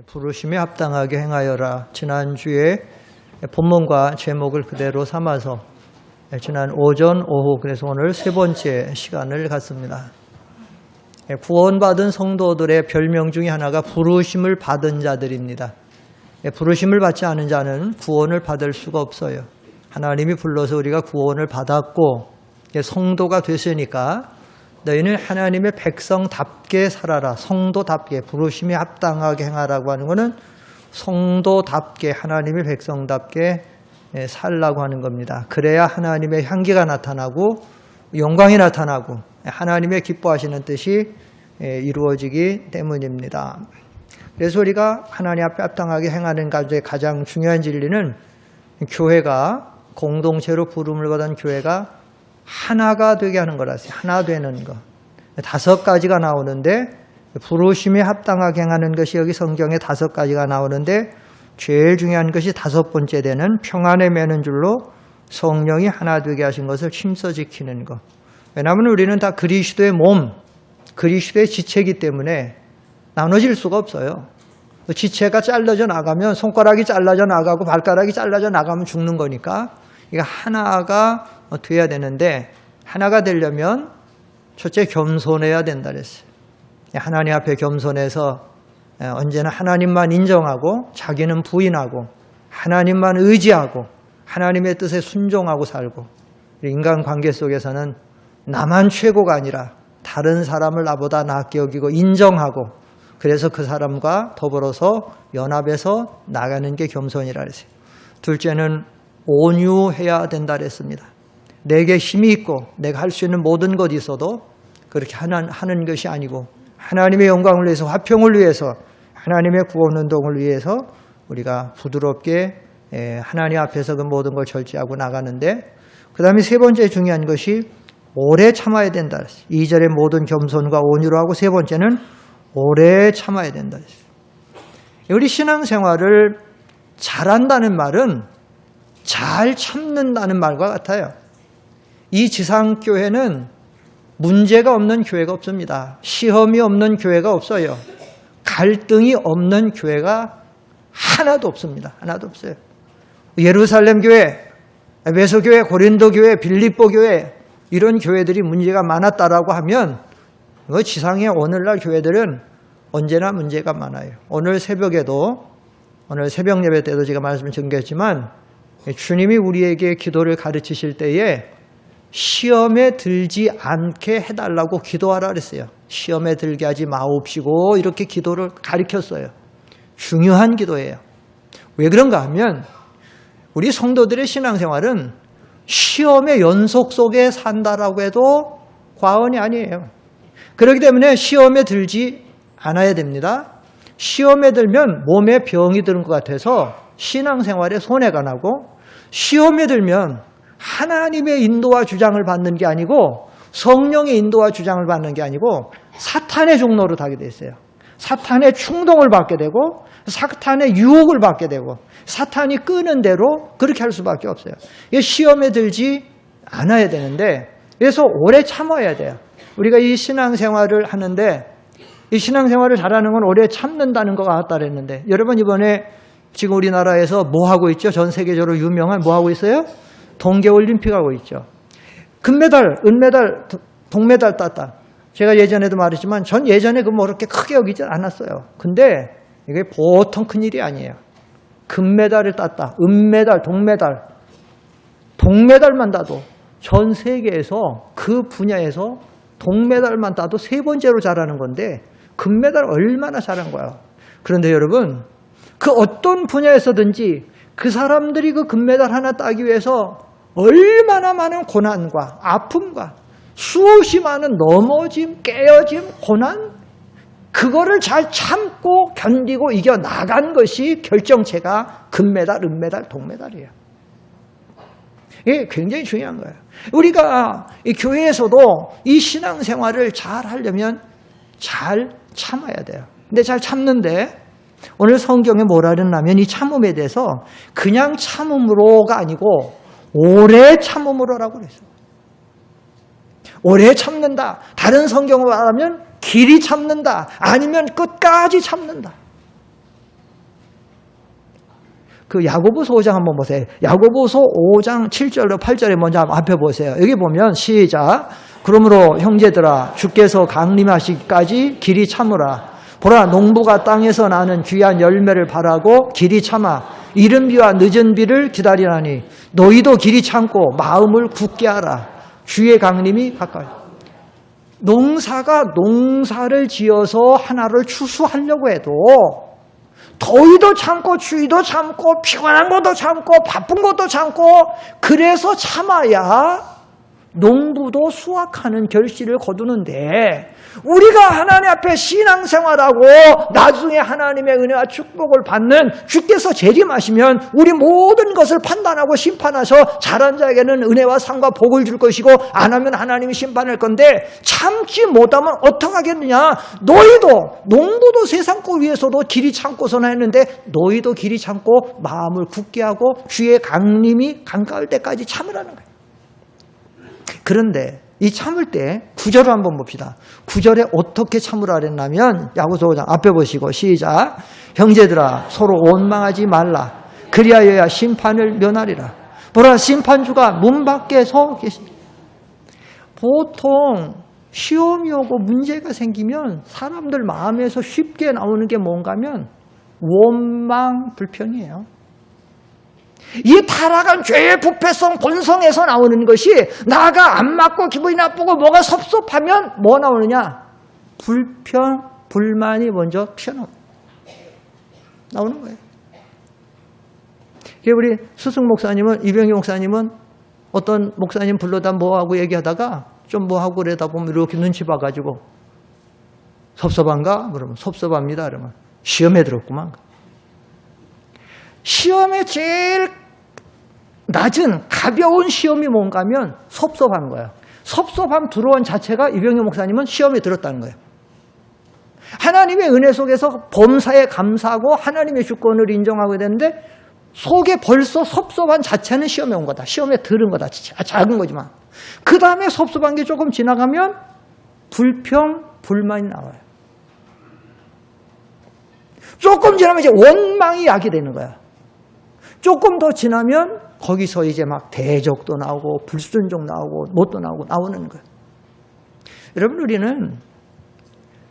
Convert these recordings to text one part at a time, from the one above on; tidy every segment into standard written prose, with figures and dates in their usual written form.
부르심에 합당하게 행하여라. 지난주에 본문과 제목을 그대로 삼아서 지난 오전, 오후, 그래서 오늘 세 번째 시간을 갖습니다. 구원받은 성도들의 별명 중에 하나가 부르심을 받은 자들입니다. 부르심을 받지 않은 자는 구원을 받을 수가 없어요. 하나님이 불러서 우리가 구원을 받았고 성도가 됐으니까 너희는 하나님의 백성답게 살아라. 성도답게, 부르심에 합당하게 행하라고 하는 것은 성도답게, 하나님의 백성답게 살라고 하는 겁니다. 그래야 하나님의 향기가 나타나고 영광이 나타나고 하나님의 기뻐하시는 뜻이 이루어지기 때문입니다. 그래서 우리가 하나님 앞에 합당하게 행하는 가운데 가장 중요한 진리는 교회가 공동체로 부름을 받은 교회가 하나가 되게 하는 거라서요. 하나 되는 것. 5가지가 나오는데 부르심에 합당하게 행하는 것이 여기 성경에 5가지가 나오는데 제일 중요한 것이 5번째 되는 평안에 매는 줄로 성령이 하나 되게 하신 것을 힘써 지키는 것. 왜냐하면 우리는 다 그리스도의 몸, 그리스도의 지체이기 때문에 나눠질 수가 없어요. 지체가 잘라져 나가면 손가락이 잘라져 나가고 발가락이 잘라져 나가면 죽는 거니까 이게 하나가 돼야 되는데 하나가 되려면 첫째 겸손해야 된다 그랬어요. 하나님 앞에 겸손해서 언제나 하나님만 인정하고 자기는 부인하고 하나님만 의지하고 하나님의 뜻에 순종하고 살고 인간관계 속에서는 나만 최고가 아니라 다른 사람을 나보다 낫게 여기고 인정하고 그래서 그 사람과 더불어서 연합해서 나가는 게 겸손이라 그랬어요. 둘째는 온유해야 된다 그랬습니다. 내게 힘이 있고 내가 할 수 있는 모든 것이 있어도 그렇게 하는 것이 아니고 하나님의 영광을 위해서, 화평을 위해서, 하나님의 구원운동을 위해서 우리가 부드럽게 하나님 앞에서 그 모든 걸 절제하고 나가는데 그 다음에 세 번째 중요한 것이 오래 참아야 된다. 2절에 모든 겸손과 온유로 하고 세 번째는 오래 참아야 된다. 우리 신앙생활을 잘한다는 말은 잘 참는다는 말과 같아요. 이 지상교회는 문제가 없는 교회가 없습니다. 시험이 없는 교회가 없어요. 갈등이 없는 교회가 하나도 없습니다. 하나도 없어요. 예루살렘 교회, 에베소 교회, 고린도 교회, 빌립보 교회 이런 교회들이 문제가 많았다라고 하면 지상의 오늘날 교회들은 언제나 문제가 많아요. 오늘 새벽에도 오늘 새벽 예배 때도 제가 말씀을 전개했지만 주님이 우리에게 기도를 가르치실 때에 시험에 들지 않게 해달라고 기도하라 그랬어요. 시험에 들게 하지 마옵시고 이렇게 기도를 가르쳤어요. 중요한 기도예요. 왜 그런가 하면 우리 성도들의 신앙생활은 시험의 연속 속에 산다라고 해도 과언이 아니에요. 그렇기 때문에 시험에 들지 않아야 됩니다. 시험에 들면 몸에 병이 드는 것 같아서 신앙생활에 손해가 나고 시험에 들면 하나님의 인도와 주장을 받는 게 아니고 성령의 인도와 주장을 받는 게 아니고 사탄의 종로로 가게 돼 있어요. 사탄의 충동을 받게 되고 사탄의 유혹을 받게 되고 사탄이 끄는 대로 그렇게 할 수밖에 없어요. 시험에 들지 않아야 되는데 그래서 오래 참아야 돼요. 우리가 이 신앙생활을 하는데 이 신앙생활을 잘하는 건 오래 참는다는 것 같다 그랬는데 여러분 이번에 지금 우리나라에서 뭐 하고 있죠? 전 세계적으로 유명한 뭐 하고 있어요? 동계올림픽 하고 있죠. 금메달, 은메달, 동메달 땄다. 제가 예전에도 말했지만 전 예전에 뭐 그렇게 크게 여기지 않았어요. 근데 이게 보통 큰일이 아니에요. 금메달을 땄다. 은메달, 동메달만 따도 전 세계에서 그 분야에서 동메달만 따도 3번째로 잘하는 건데 금메달 얼마나 잘한 거야. 그런데 여러분 그 어떤 분야에서든지 그 사람들이 그 금메달 하나 따기 위해서 얼마나 많은 고난과 아픔과 수없이 많은 넘어짐, 깨어짐, 고난 그거를 잘 참고 견디고 이겨나간 것이 결정체가 금메달, 은메달, 동메달이에요. 이게 굉장히 중요한 거예요. 우리가 이 교회에서도 이 신앙생활을 잘 하려면 잘 참아야 돼요. 근데 잘 참는데 오늘 성경에 뭐라 그러냐면 이 참음에 대해서 그냥 참음으로가 아니고 오래 참음으로라고 그랬어요. 오래 참는다. 다른 성경을 말하면 길이 참는다. 아니면 끝까지 참는다. 그 야고보서 5장 한번 보세요. 야고보서 5장 7절로 8절에 먼저 앞에 보세요. 여기 보면 시작. 그러므로 형제들아 주께서 강림하시기까지 길이 참으라. 보라 농부가 땅에서 나는 귀한 열매를 바라고 길이 참아 이른 비와 늦은 비를 기다리라니 너희도 길이 참고 마음을 굳게 하라. 주의 강림이 가까이. 농사가 농사를 지어서 하나를 추수하려고 해도 더위도 참고 추위도 참고 피곤한 것도 참고 바쁜 것도 참고 그래서 참아야 농부도 수확하는 결실을 거두는데 우리가 하나님 앞에 신앙생활하고 나중에 하나님의 은혜와 축복을 받는 주께서 재림하시면 우리 모든 것을 판단하고 심판하셔 잘한 자에게는 은혜와 상과 복을 줄 것이고 안 하면 하나님이 심판할 건데 참지 못하면 어떡하겠느냐. 너희도 농부도 세상 꼴 위해서도 길이 참고서나 했는데 너희도 길이 참고 마음을 굳게 하고 주의 강림이 가까울 때까지 참으라는 거예요. 그런데 이 참을 때 9절을 한번 봅시다. 9절에 어떻게 참으라 그랬냐면 야고보서 5장 앞에 보시고 시작. 형제들아 서로 원망하지 말라. 그리하여야 심판을 면하리라. 보라 심판주가 문 밖에 서 계십니다. 보통 시험이 오고 문제가 생기면 사람들 마음에서 쉽게 나오는 게 뭔가 하면 원망 불평이에요. 이 타락한 죄의 부패성 본성에서 나오는 것이 나가 안 맞고 기분이 나쁘고 뭐가 섭섭하면 뭐 나오느냐? 불평, 불만이 먼저 나오는 거예요. 우리 스승 목사님은 이병희 목사님은 어떤 목사님 불러다 뭐하고 얘기하다가 좀 뭐하고 그러다 보면 이렇게 눈치 봐가지고 섭섭한가? 그러면 섭섭합니다. 그러면 시험에 들었구만. 시험에 제일 낮은 가벼운 시험이 뭔가 하면 섭섭한 거예요. 섭섭함 들어온 자체가 이병희 목사님은 시험에 들었다는 거예요. 하나님의 은혜 속에서 범사에 감사하고 하나님의 주권을 인정하게 되는데 속에 벌써 섭섭한 자체는 시험에 온 거다. 시험에 들은 거다. 작은 거지만. 그 다음에 섭섭한 게 조금 지나가면 불평, 불만이 나와요. 조금 지나면 이제 원망이 약이 되는 거야. 조금 더 지나면 거기서 이제 막 대적도 나오고 불순종 나오고 뭣도 나오는 거예요. 여러분 우리는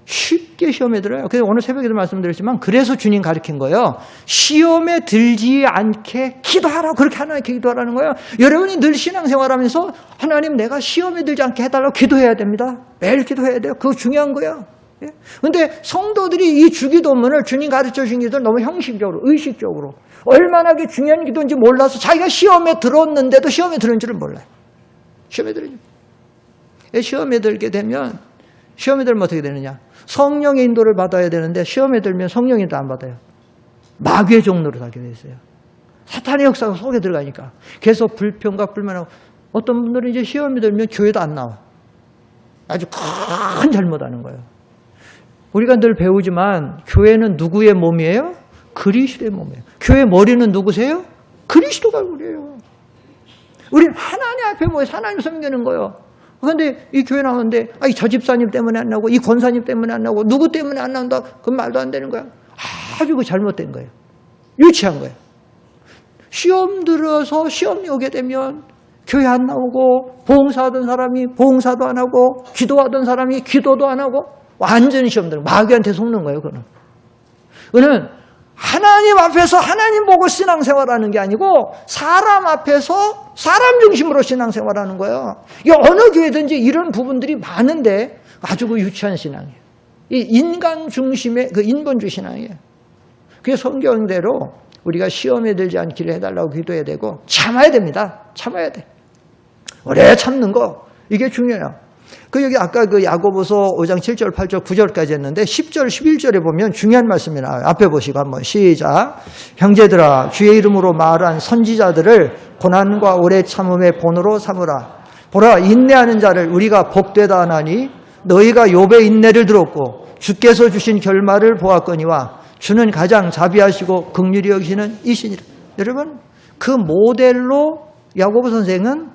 쉽게 시험에 들어요. 그래서 오늘 새벽에도 말씀드렸지만 그래서 주님 가르친 거예요. 시험에 들지 않게 기도하라고 그렇게 하나님께 기도하라는 거예요. 여러분이 늘 신앙생활하면서 하나님 내가 시험에 들지 않게 해달라고 기도해야 됩니다. 매일 기도해야 돼요. 그거 중요한 거예요. 그런데 성도들이 이 주기도문을 주님 가르쳐 주신 기도를 너무 형식적으로 의식적으로 얼마나 중요한 기도인지 몰라서 자기가 시험에 들었는데도 시험에 들은 줄을 몰라요. 시험에 들게 되면 시험에 들면 어떻게 되느냐. 성령의 인도를 받아야 되는데 시험에 들면 성령의 인도 안 받아요. 마귀의 종로로 가게 돼 있어요. 사탄의 역사가 속에 들어가니까 계속 불평과 불만하고 어떤 분들은 이제 시험에 들면 교회도 안 나와. 아주 큰 잘못하는 거예요. 우리가 늘 배우지만 교회는 누구의 몸이에요? 그리스도의 몸이에요. 교회 머리는 누구세요? 그리스도가 우리예요. 우리는 하나님 앞에 모여서 하나님 섬기는 거예요. 그런데 이 교회 나오는데 저 집사님 때문에 안 나오고 이 권사님 때문에 안 나오고 누구 때문에 안 나온다. 그건 말도 안 되는 거야. 아주 잘못된 거예요. 유치한 거예요. 시험 들어서 시험이 오게 되면 교회 안 나오고 봉사하던 사람이 봉사도 안 하고 기도하던 사람이 기도도 안 하고 완전히 시험 들어. 마귀한테 속는 거예요. 그는 하나님 앞에서 하나님 보고 신앙생활하는 게 아니고 사람 앞에서 사람 중심으로 신앙생활하는 거예요. 어느 교회든지 이런 부분들이 많은데 아주 유치한 신앙이에요. 이 인간 중심의 인본주의 신앙이에요. 그게 성경대로 우리가 시험에 들지 않기를 해달라고 기도해야 되고 참아야 됩니다. 참아야 돼. 오래 참는 거 이게 중요해요. 여기 아까 야고보서 5장 7절, 8절, 9절까지 했는데 10절, 11절에 보면 중요한 말씀이 나와요. 앞에 보시고 한번 시작. 형제들아 주의 이름으로 말한 선지자들을 고난과 오래 참음의 본으로 삼으라. 보라 인내하는 자를 우리가 복되다 하나니 너희가 욥의 인내를 들었고 주께서 주신 결말을 보았거니와 주는 가장 자비하시고 긍휼히 여기시는 이시니라. 여러분 그 모델로 야고보 선생은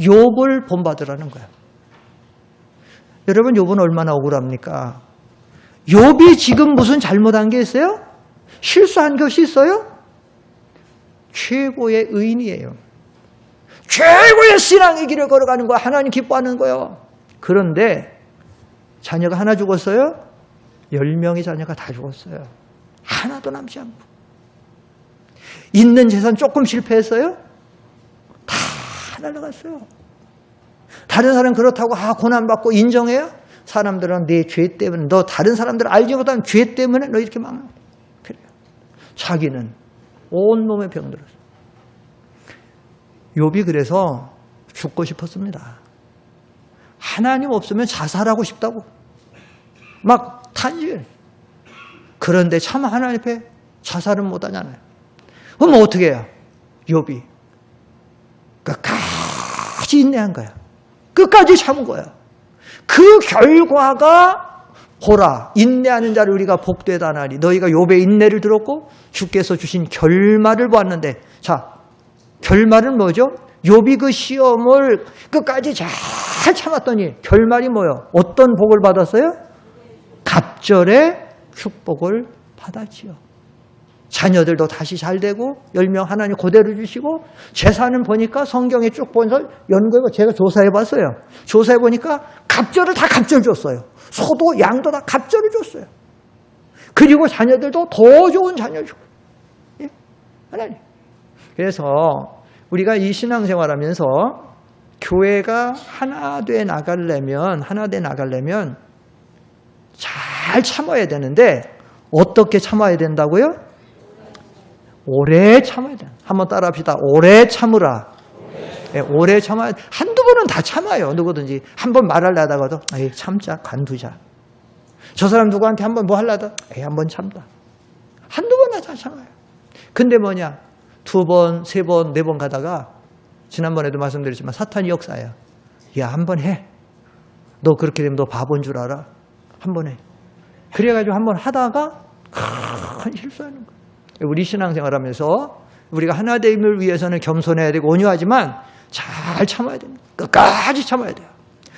욥을 본받으라는 거예요. 여러분 욥은 얼마나 억울합니까? 욥이 지금 무슨 잘못한 게 있어요? 실수한 것이 있어요? 최고의 의인이에요. 최고의 신앙의 길을 걸어가는 거야. 하나님 기뻐하는 거예요. 그런데 자녀가 하나 죽었어요? 10명의 자녀가 다 죽었어요. 하나도 남지 않고. 있는 재산 조금 실패했어요? 다 날아갔어요. 다른 사람 그렇다고 고난받고 인정해요? 사람들은 내 죄 때문에, 너 다른 사람들 알지 못하는 죄 때문에 너 이렇게 망해. 그래요. 자기는 온몸에 병들었어요. 욥이 그래서 죽고 싶었습니다. 하나님 없으면 자살하고 싶다고 막 탄질. 그런데 참 하나님 앞에 자살은 못하잖아요. 그럼 어떻게 해요? 욥이 끝까지 인내한 거야. 끝까지 참은 거야. 그 결과가 보라, 인내하는 자를 우리가 복되다 하나니 너희가 욥의 인내를 들었고 주께서 주신 결말을 보았는데, 자, 결말은 뭐죠? 욥이 그 시험을 끝까지 잘 참았더니 결말이 뭐예요? 어떤 복을 받았어요? 갑절의 축복을 받았지요. 자녀들도 다시 잘 되고 10명 하나님 그대로 주시고, 재산은 보니까 성경에 쭉 보면서 연구해서 제가 조사해 봤어요. 조사해 보니까 갑절을 다 갑절 줬어요. 소도 양도 다 갑절을 줬어요. 그리고 자녀들도 더 좋은 자녀 주고. 예? 하나님. 그래서 우리가 이 신앙생활하면서 교회가 하나 돼 나가려면 잘 참아야 되는데, 어떻게 참아야 된다고요? 오래 참아야 돼. 한번 따라 합시다. 오래 참으라. 네, 오래 참아야 돼. 한두 번은 다 참아요. 누구든지. 한번 말하려다가도 에이, 참자, 관두자. 저 사람 누구한테 한번 뭐 하려다 에이, 한번 참다. 한두 번은 다 참아요. 근데 뭐냐? 2번, 3번, 4번 가다가, 지난번에도 말씀드렸지만 사탄이 역사예요. 야, 한번 해. 너 그렇게 되면 너 바보인 줄 알아? 한번 해. 그래가지고 한번 하다가 큰 실수하는 거예요. 우리 신앙생활하면서 우리가 하나됨을 위해서는 겸손해야 되고 온유하지만 잘 참아야 됩니다. 끝까지 참아야 돼요.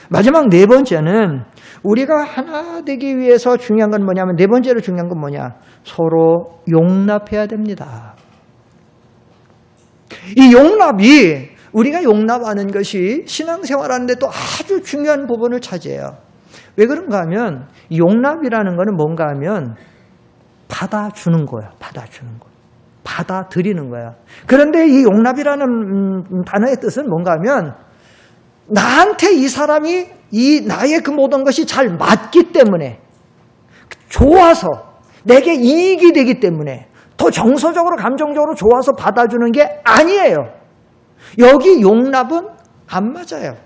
마지막 4번째는 우리가 하나 되기 위해서 중요한 건 뭐냐면, 4번째로 중요한 건 뭐냐? 서로 용납해야 됩니다. 이 용납이, 우리가 용납하는 것이 신앙생활하는데 또 아주 중요한 부분을 차지해요. 왜 그런가 하면, 용납이라는 거는 뭔가 하면 받아주는 거야. 받아주는 거. 받아들이는 거야. 그런데 이 용납이라는 단어의 뜻은 뭔가 하면, 나한테 이 사람이 나의 그 모든 것이 잘 맞기 때문에, 좋아서, 내게 이익이 되기 때문에, 더 정서적으로 감정적으로 좋아서 받아주는 게 아니에요. 여기 용납은 안 맞아요.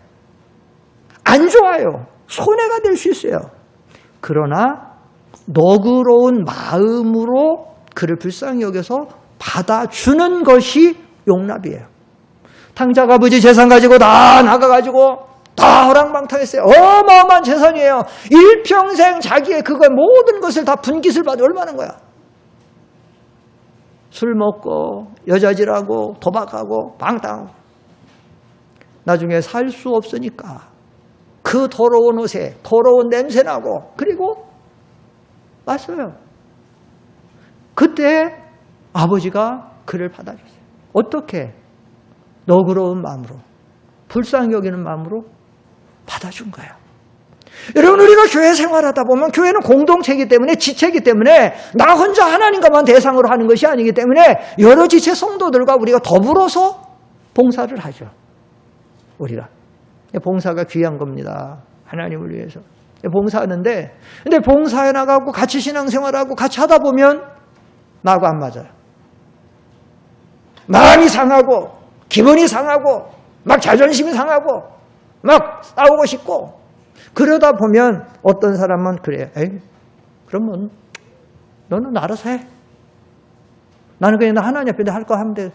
안 좋아요. 손해가 될 수 있어요. 그러나 너그러운 마음으로 그를 불쌍히 여겨서 받아주는 것이 용납이에요. 탕자가 아버지 재산 가지고 다 나가가지고 다 허랑방탕했어요. 어마어마한 재산이에요. 일평생 자기의 그거 모든 것을 다 분깃을 받아 얼마나 거야. 술 먹고 여자질하고 도박하고 방탕하고, 나중에 살 수 없으니까 그 더러운 옷에 더러운 냄새 나고, 그리고 왔어요. 그때 아버지가 그를 받아줬어요. 어떻게? 너그러운 마음으로, 불쌍히 여기는 마음으로 받아준 거예요. 여러분, 우리가 교회 생활하다 보면 교회는 공동체이기 때문에, 지체이기 때문에 나 혼자 하나님과만 대상으로 하는 것이 아니기 때문에 여러 지체 성도들과 우리가 더불어서 봉사를 하죠. 우리가 봉사가 귀한 겁니다. 하나님을 위해서 봉사하는데, 근데 봉사해 나가고 같이 신앙생활하고 같이 하다 보면 나하고 안 맞아요. 마음이 상하고 기분이 상하고 막 자존심이 상하고 막 싸우고 싶고, 그러다 보면 어떤 사람은 그래요. 에이, 그러면 너는 알아서 해. 나는 그냥 하나님 앞에 할 거 하면 돼.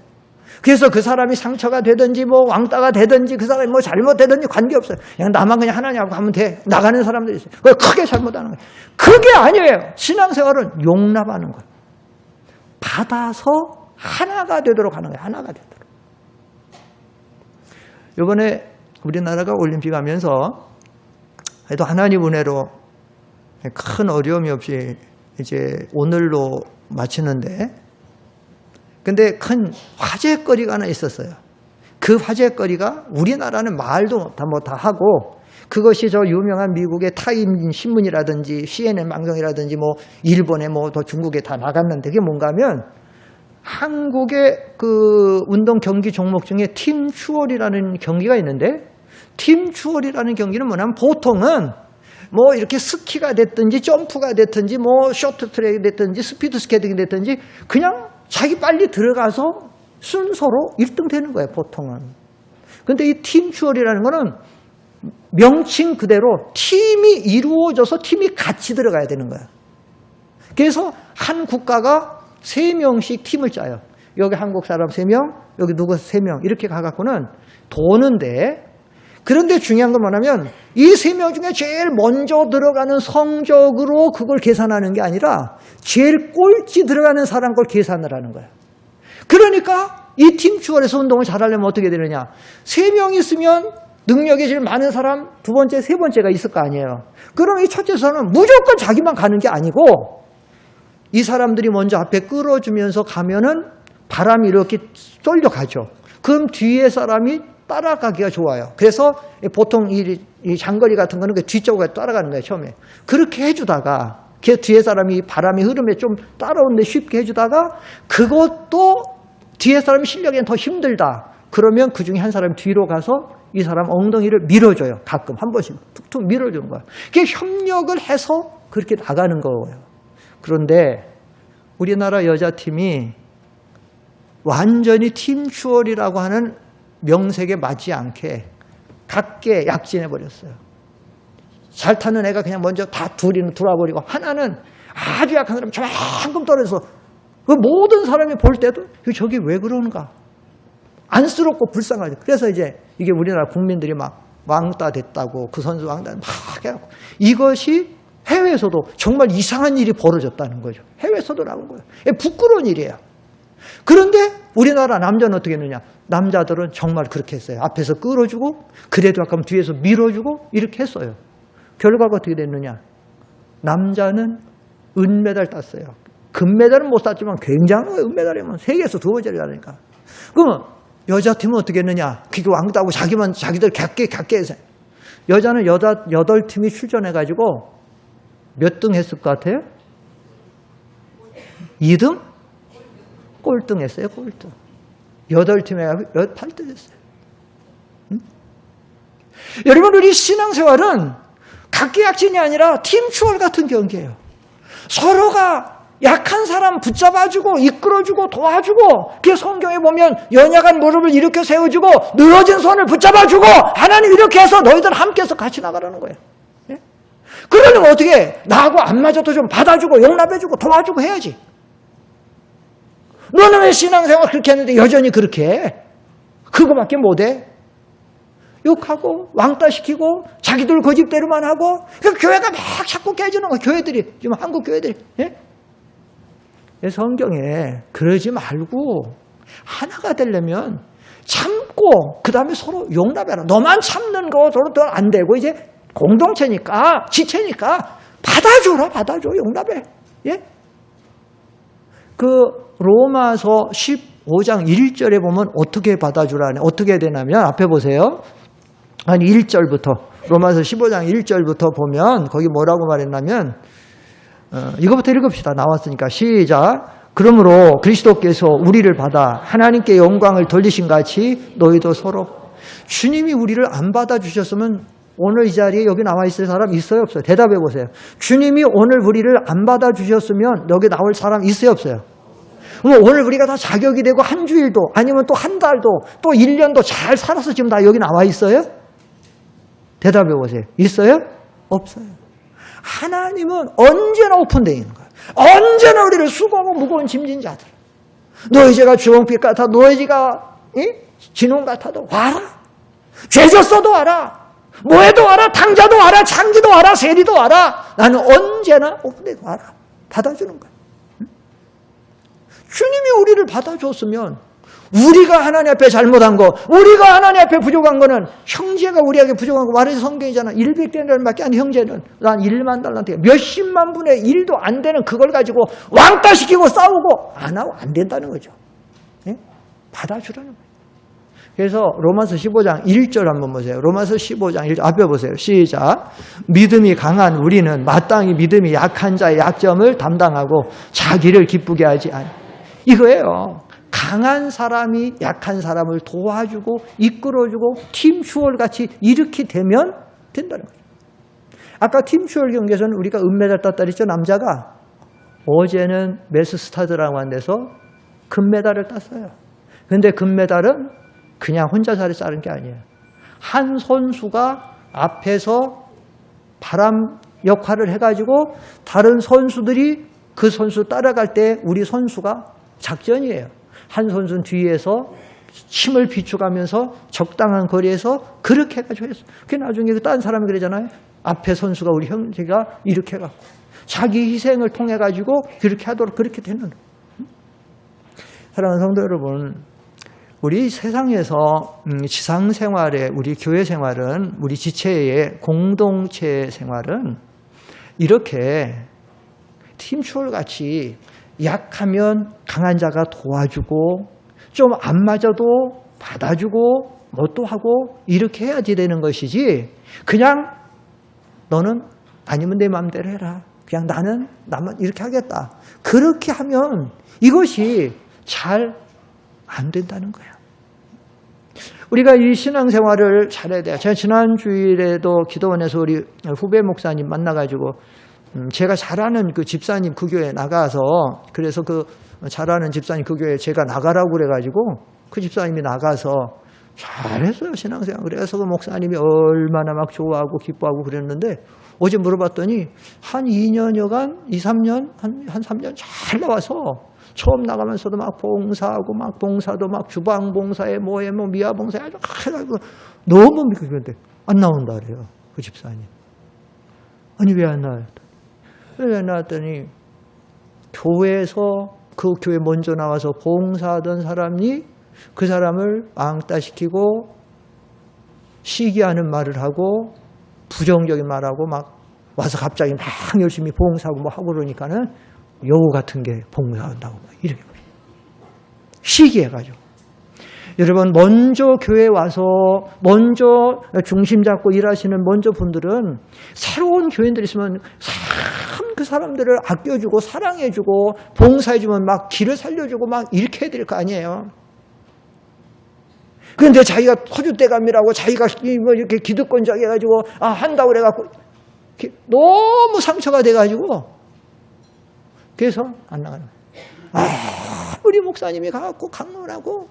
그래서 그 사람이 상처가 되든지 뭐 왕따가 되든지 그 사람이 뭐 잘못되든지 관계없어요. 그냥 나만 그냥 하나님 앞에 하면 돼. 나가는 사람들이 있어요. 그걸 크게 잘못하는 거예요. 그게 아니에요. 신앙생활은 용납하는 거예요. 받아서 하나가 되도록 하는 거예요. 하나가 되도록. 이번에 우리나라가 올림픽 하면서 그래도 하나님 은혜로 큰 어려움이 없이 이제 오늘로 마치는데, 근데 큰 화제거리가 하나 있었어요. 그 화제거리가 우리나라는 말도 다 하고 그것이 저 유명한 미국의 타임 신문이라든지 CNN 방송이라든지 뭐 일본에 뭐 더 중국에 다 나갔는데 그게 뭔가 하면 한국의 그 운동 경기 종목 중에 팀 추월이라는 경기가 있는데 팀 추월이라는 경기는 뭐냐면 보통은 뭐 이렇게 스키가 됐든지 점프가 됐든지 뭐 쇼트트랙이 됐든지 스피드 스케이팅이 됐든지 그냥 자기 빨리 들어가서 순서로 1등 되는 거예요, 보통은. 근데 이 팀 추월이라는 거는 명칭 그대로 팀이 이루어져서 팀이 같이 들어가야 되는 거예요. 그래서 한 국가가 3명씩 팀을 짜요. 여기 한국 사람 3명, 여기 누구 3명 이렇게 가갖고는 도는데 그런데 중요한 건 뭐냐면 이 3명 중에 제일 먼저 들어가는 성적으로 그걸 계산하는 게 아니라 제일 꼴찌 들어가는 사람 걸 계산을 하는 거예요. 그러니까 이 팀 추월에서 운동을 잘하려면 어떻게 되느냐. 3명 있으면 능력이 제일 많은 사람 두 번째, 세 번째가 있을 거 아니에요. 그럼 이 첫째 선은 무조건 자기만 가는 게 아니고 이 사람들이 먼저 앞에 끌어주면서 가면은 바람이 이렇게 쏠려가죠. 그럼 뒤에 사람이 따라가기가 좋아요. 그래서 보통 이 장거리 같은 거는 그 뒤쪽으로 따라가는 거예요, 처음에. 그렇게 해주다가, 그 뒤에 사람이 바람이 흐름에 좀 따라오는데 쉽게 해주다가, 그것도 뒤에 사람 실력엔 더 힘들다. 그러면 그 중에 한 사람이 뒤로 가서 이 사람 엉덩이를 밀어줘요. 가끔 한 번씩 툭툭 밀어주는 거예요. 그게 협력을 해서 그렇게 나가는 거예요. 그런데 우리나라 여자팀이 완전히 팀 추월이라고 하는 명색에 맞지 않게 각계 약진해버렸어요. 잘 타는 애가 그냥 먼저 다 둘이는 돌아버리고 하나는 아주 약한 사람이 조금 떨어져서 그 모든 사람이 볼 때도 저게 왜 그러는가 안쓰럽고 불쌍하죠. 그래서 이제 이게 우리나라 국민들이 막 왕따 됐다고 그 선수 왕따 막 해갖고 이것이 해외에서도 정말 이상한 일이 벌어졌다는 거죠. 해외에서도 나온 거예요. 부끄러운 일이에요. 그런데 우리나라 남자는 어떻게 했느냐. 남자들은 정말 그렇게 했어요. 앞에서 끌어주고 그래도 약간 뒤에서 밀어주고 이렇게 했어요. 결과가 어떻게 됐느냐. 남자는 은메달 땄어요. 금메달은 못 땄지만 굉장한 은메달이면 세계에서 두 번째를 가니까. 그러면 여자팀은 어떻게 했느냐. 그게 왕따고 자기들 객게 해서. 여자는 8팀이 출전해가지고 몇 등 했을 것 같아요? 2등? 꼴등 했어요, 꼴등. 8팀 해가지고 8등 했어요. 응? 여러분, 우리 신앙생활은 각계약진이 아니라 팀 추월 같은 경기예요. 서로가 약한 사람 붙잡아주고 이끌어주고 도와주고 그래서 성경에 보면 연약한 무릎을 이렇게 세워주고 늘어진 손을 붙잡아주고 하나님 이렇게 해서 너희들 함께해서 같이 나가라는 거예요. 예? 그러려면 어떻게 해? 나하고 안 맞아도 좀 받아주고 용납해주고 도와주고 해야지. 너는 왜 신앙생활 그렇게 했는데 여전히 그렇게 해? 그거밖에 못해? 욕하고 왕따시키고 자기들 고집대로만 하고 교회가 막 자꾸 깨지는 거야. 교회들이 지금 한국 교회들이. 예? 성경에 그러지 말고 하나가 되려면 참고 그 다음에 서로 용납해라. 너만 참는 거 서로 안 되고 이제 공동체니까 지체니까 받아줘 용납해. 예? 그 로마서 15장 1절에 보면 어떻게 받아주라네. 어떻게 되냐면 앞에 보세요. 한 1절부터 로마서 15장 1절부터 보면 거기 뭐라고 말했냐면 이거부터 읽읍시다. 나왔으니까 시작. 그러므로 그리스도께서 우리를 받아 하나님께 영광을 돌리신 같이 너희도 서로. 주님이 우리를 안 받아주셨으면 오늘 이 자리에 여기 나와 있을 사람 있어요 없어요? 대답해 보세요. 주님이 오늘 우리를 안 받아주셨으면 여기 나올 사람 있어요 없어요? 그럼 오늘 우리가 다 자격이 되고 한 주일도 아니면 또 한 달도 또 1년도 잘 살아서 지금 다 여기 나와 있어요? 대답해 보세요. 있어요? 없어요. 하나님은 언제나 오픈되어 있는 거예요. 언제나 우리를 수고하고 무거운 짐진 자들. 너희 죄가 주홍빛 같아 너희 죄가 진홍 같아도 와라. 죄졌어도 와라. 뭐해도 와라. 당자도 와라. 장기도 와라. 세리도 와라. 나는 언제나 오픈되어 와라. 받아주는 거예요. 주님이 우리를 받아줬으면 우리가 하나님 앞에 잘못한 거, 우리가 하나님 앞에 부족한 거는 형제가 우리에게 부족한 거 말해서 성경이잖아. 100달러밖에 안 돼. 형제는 난 1만 달러한테 몇십만 분의 1도 안 되는 그걸 가지고 왕따시키고 싸우고 안 하고 안 된다는 거죠. 받아주라는 거예요. 그래서 로마서 15장 1절 한번 보세요. 로마서 15장 1절 앞에 보세요. 시작. 믿음이 강한 우리는 마땅히 믿음이 약한 자의 약점을 담당하고 자기를 기쁘게 하지 않아. 이거예요. 강한 사람이 약한 사람을 도와주고 이끌어주고 팀슈얼같이 이렇게 되면 된다는 거예요. 아까 팀슈얼 경기에서는 우리가 은메달 땄다 그랬죠. 남자가. 어제는 메스스타드라고 하는 데서 금메달을 땄어요. 그런데 금메달은 그냥 혼자 자리 자른 게 아니에요. 한 선수가 앞에서 바람 역할을 해가지고 다른 선수들이 그 선수 따라갈 때 우리 선수가 작전이에요. 한 선수는 뒤에서 힘을 비축하면서 적당한 거리에서 그렇게 해가지고 했어요. 그게 나중에 다른 사람이 그러잖아요. 앞에 선수가 우리 형제가 이렇게 해갖고 자기 희생을 통해가지고 그렇게 하도록 그렇게 되는 거예요. 사랑하는 성도 여러분, 우리 세상에서 지상생활에 우리 교회 생활은 우리 지체의 공동체 생활은 이렇게 팀슈얼같이 약하면 강한 자가 도와주고 좀 안 맞아도 받아주고 뭣도 하고 이렇게 해야지 되는 것이지 그냥 너는 아니면 내 마음대로 해라. 그냥 나는 나만 이렇게 하겠다. 그렇게 하면 이것이 잘 안 된다는 거예요. 우리가 이 신앙생활을 잘해야 돼요. 제가 지난 주일에도 기도원에서 우리 후배 목사님 만나가지고 제가 잘 아는 그 집사님 그 교회에 나가서 그래서 그 잘 아는 집사님 그 교회에 제가 나가라고 그래가지고 그 집사님이 나가서 잘했어요. 신앙생활. 그래서 그 목사님이 얼마나 막 좋아하고 기뻐하고 그랬는데 어제 물어봤더니 한 2년여간 2, 3년 한 3년 잘 나와서 처음 나가면서도 막 봉사하고 막 봉사도 막 주방 봉사에 뭐에 뭐 미화 봉사에 아주 해가지고 너무 그런데 안 나온다 그래요. 그 집사님. 아니 왜 안 나와요? 왜 안 나왔더니 교회에서 그 교회 먼저 나와서 봉사하던 사람이 그 사람을 왕따시키고 시기하는 말을 하고 부정적인 말하고 막 와서 갑자기 막 열심히 봉사하고 뭐 하고 그러니까는 여우 같은 게 봉사한다고 막 이렇게 시기해가지고 여러분 먼저 교회 와서 먼저 중심 잡고 일하시는 먼저 분들은 새로운 교인들이 있으면 참 그 사람들을 아껴주고 사랑해주고 봉사해주면 막 길을 살려주고 막 이렇게 해야 될 거 아니에요. 그런데 자기가 터줏대감이라고 자기가 뭐 이렇게 기득권자게 해가지고 한다고 그래갖고 너무 상처가 돼가지고 그래서 안 나가는 거예요. 우리 목사님이 가갖고 강론하고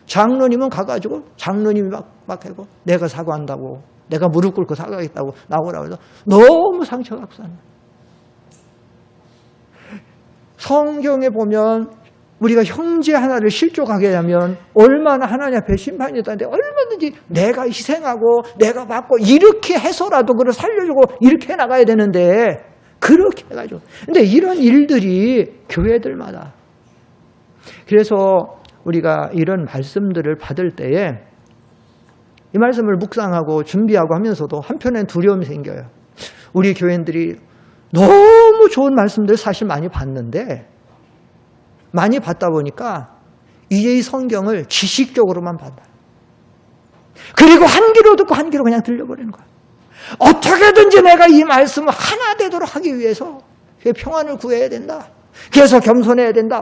장로님은 가가지고 장로님이 막 하고 내가 사과한다고 내가 무릎 꿇고 사과하겠다고 나오라고 해서 너무 상처가 갖고 사는 거예요. 성경에 보면 우리가 형제 하나를 실족하게 하면 얼마나 하나님 앞에 심판이 있다는데 얼마든지 내가 희생하고 내가 받고 이렇게 해서라도 그걸 살려주고 이렇게 나가야 되는데 그렇게 해가지고 근데 이런 일들이 교회들마다 그래서 우리가 이런 말씀들을 받을 때에 이 말씀을 묵상하고 준비하고 하면서도 한편엔 두려움이 생겨요. 우리 교인들이 너무 좋은 말씀들을 사실 많이 봤는데 많이 받다 보니까 이제 이 성경을 지식적으로만 받아. 그리고 한 귀로 듣고 한 귀로 그냥 들려버리는 거야. 어떻게든지 내가 이 말씀을 하나 되도록 하기 위해서 평안을 구해야 된다. 그래서 겸손해야 된다.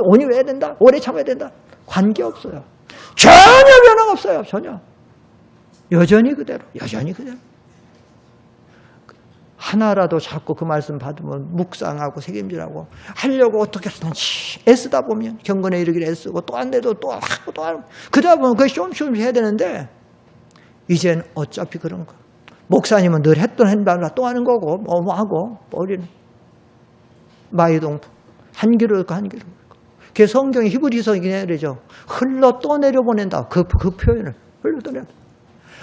온유해야 된다. 오래 참아야 된다. 관계없어요. 전혀 변화가 없어요. 전혀. 여전히 그대로. 여전히 그대로. 하나라도 자꾸 그 말씀 받으면 묵상하고 책임지라고 하려고 어떻게 하든지 애쓰다 보면 경건에 이르기를 애쓰고 또 안 돼도 또 하고 또 하고 그러다 보면 그걸 조금씩 해야 되는데 이젠 어차피 그런 거 목사님은 늘 했던 행동을 또 하는 거고 뭐 하고 버리는 마이동풍 한 귀로 듣고 한 귀로 듣고 그게 성경의 히브리서이긴 그러죠. 흘러 떠내려 보낸다. 그 표현을 흘러 떠내려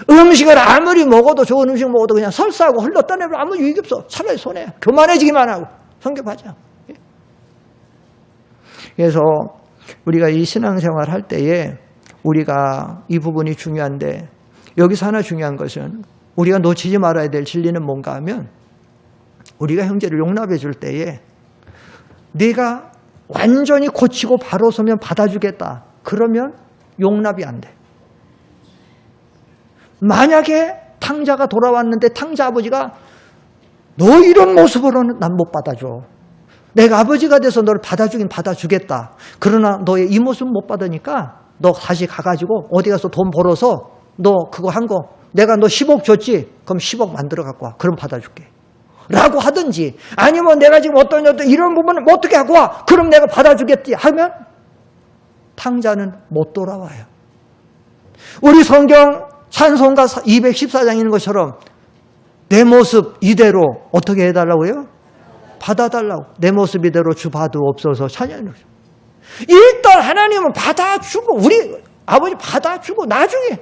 음식을 아무리 먹어도 좋은 음식 먹어도 그냥 설사하고 흘러 떠내면 아무 유익이 없어. 차라리 손해. 교만해지기만 하고 성급하자. 그래서 우리가 이 신앙생활 할 때에 우리가 이 부분이 중요한데 여기서 하나 중요한 것은 우리가 놓치지 말아야 될 진리는 뭔가 하면 우리가 형제를 용납해 줄 때에 네가 완전히 고치고 바로 서면 받아주겠다. 그러면 용납이 안 돼. 만약에 탕자가 돌아왔는데 탕자 아버지가 너 이런 모습으로는 난 못 받아줘. 내가 아버지가 돼서 너를 받아주긴 받아주겠다. 그러나 너의 이 모습 못 받으니까 너 다시 가가지고 어디 가서 돈 벌어서 너 그거 한 거 내가 너 10억 줬지? 그럼 10억 만들어 갖고 와. 그럼 받아줄게. 라고 하든지 아니면 내가 지금 어떤 이런 부분을 어떻게 하고 와. 그럼 내가 받아주겠지 하면 탕자는 못 돌아와요. 우리 성경 찬송가 214장 있는 것처럼 내 모습 이대로 어떻게 해달라고요? 받아달라고. 내 모습 이대로 주 받으옵소서 찬양해요. 일단 하나님은 받아주고 우리 아버지 받아주고 나중에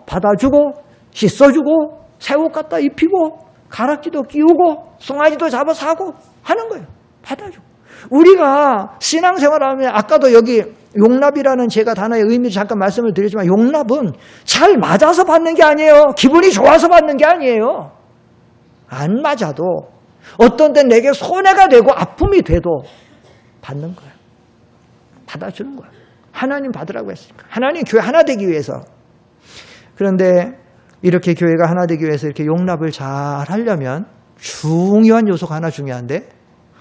받아주고 씻어주고 새 옷 갖다 입히고 가락지도 끼우고 송아지도 잡아 사고 하는 거예요. 받아주고. 우리가 신앙생활하면 아까도 여기 용납이라는 제가 단어의 의미를 잠깐 말씀을 드리지만 용납은 잘 맞아서 받는 게 아니에요. 기분이 좋아서 받는 게 아니에요. 안 맞아도 어떤 때 내게 손해가 되고 아픔이 돼도 받는 거예요. 받아주는 거예요. 하나님 받으라고 했으니까. 하나님 교회 하나 되기 위해서. 그런데 이렇게 교회가 하나 되기 위해서 이렇게 용납을 잘 하려면 중요한 요소가 하나 중요한데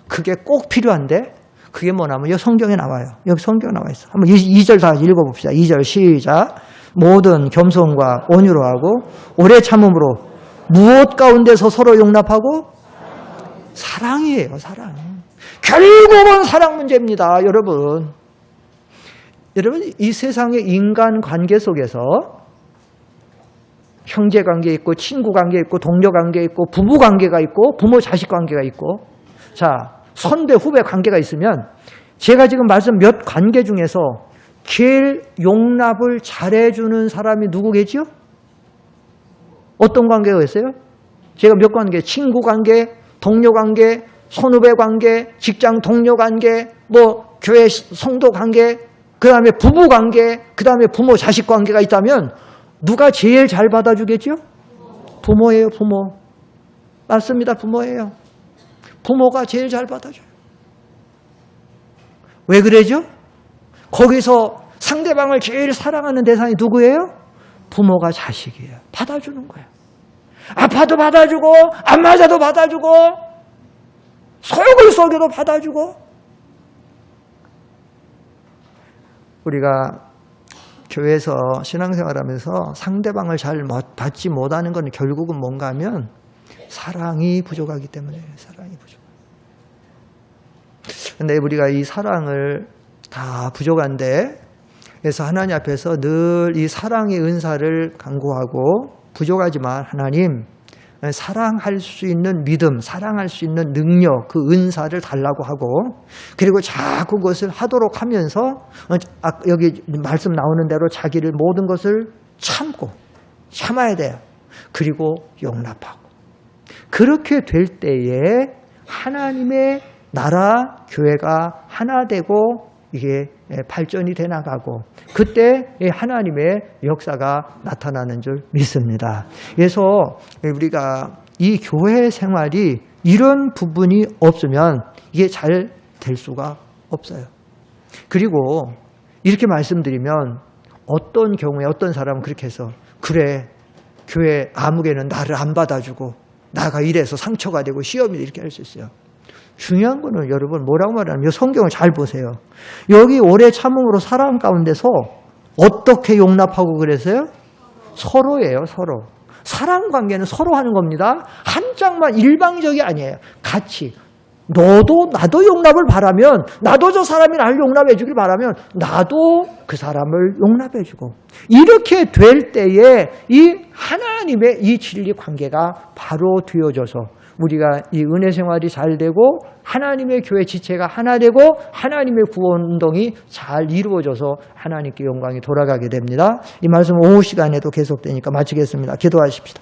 그게 꼭 필요한데 그게 뭐냐면 여기 성경에 나와요. 여기 성경에 나와 있어. 한번 2절 다 읽어봅시다. 2절 시작. 모든 겸손과 온유로 하고 오래 참음으로 무엇 가운데서 서로 용납하고 사랑이에요. 사랑. 결국은 사랑 문제입니다. 여러분 이 세상의 인간관계 속에서 형제관계 있고 친구관계 있고 동료관계 있고 부부관계가 있고 부모 자식관계가 있고 자 선배 후배 관계가 있으면 제가 지금 말씀 몇 관계 중에서 제일 용납을 잘해주는 사람이 누구겠지요? 어떤 관계가 있어요? 제가 몇 관계? 친구 관계, 동료 관계, 선후배 관계, 직장 동료 관계, 뭐 교회 성도 관계, 그 다음에 부부 관계, 그 다음에 부모 자식 관계가 있다면 누가 제일 잘 받아주겠죠? 부모예요. 부모. 맞습니다. 부모예요. 부모가 제일 잘 받아줘요. 왜 그러죠? 거기서 상대방을 제일 사랑하는 대상이 누구예요? 부모가 자식이에요. 받아주는 거예요. 아파도 받아주고 안 맞아도 받아주고 속을 썩여도 받아주고. 우리가 교회에서 신앙생활하면서 상대방을 잘 받지 못하는 건 결국은 뭔가 하면 사랑이 부족하기 때문에 사랑이 부족. 근데 우리가 이 사랑을 다 부족한데 그래서 하나님 앞에서 늘 이 사랑의 은사를 간구하고 부족하지만 하나님 사랑할 수 있는 믿음, 사랑할 수 있는 능력, 그 은사를 달라고 하고 그리고 자꾸 그것을 하도록 하면서 여기 말씀 나오는 대로 자기를 모든 것을 참아야 돼요. 그리고 용납하고 그렇게 될 때에 하나님의 나라, 교회가 하나 되고 이게 발전이 돼 나가고 그때 하나님의 역사가 나타나는 줄 믿습니다. 그래서 우리가 이 교회 생활이 이런 부분이 없으면 이게 잘 될 수가 없어요. 그리고 이렇게 말씀드리면 어떤 경우에 어떤 사람은 그렇게 해서 그래 교회 아무개는 나를 안 받아주고 나가 이래서 상처가 되고 시험이 이렇게 할 수 있어요. 중요한 거는 여러분 뭐라고 말하냐면 성경을 잘 보세요. 여기 오래 참음으로 사랑 가운데서 어떻게 용납하고 그랬어요? 서로예요. 서로. 사랑 관계는 서로 하는 겁니다. 한짝만 일방적이 아니에요. 같이. 너도 나도 용납을 바라면 나도 저 사람이 나를 용납해 주길 바라면 나도 그 사람을 용납해 주고 이렇게 될 때에 이 하나님의 이 진리 관계가 바로 되어져서 우리가 이 은혜 생활이 잘 되고 하나님의 교회 지체가 하나 되고 하나님의 구원 운동이 잘 이루어져서 하나님께 영광이 돌아가게 됩니다. 이 말씀 오후 시간에도 계속되니까 마치겠습니다. 기도하십시다.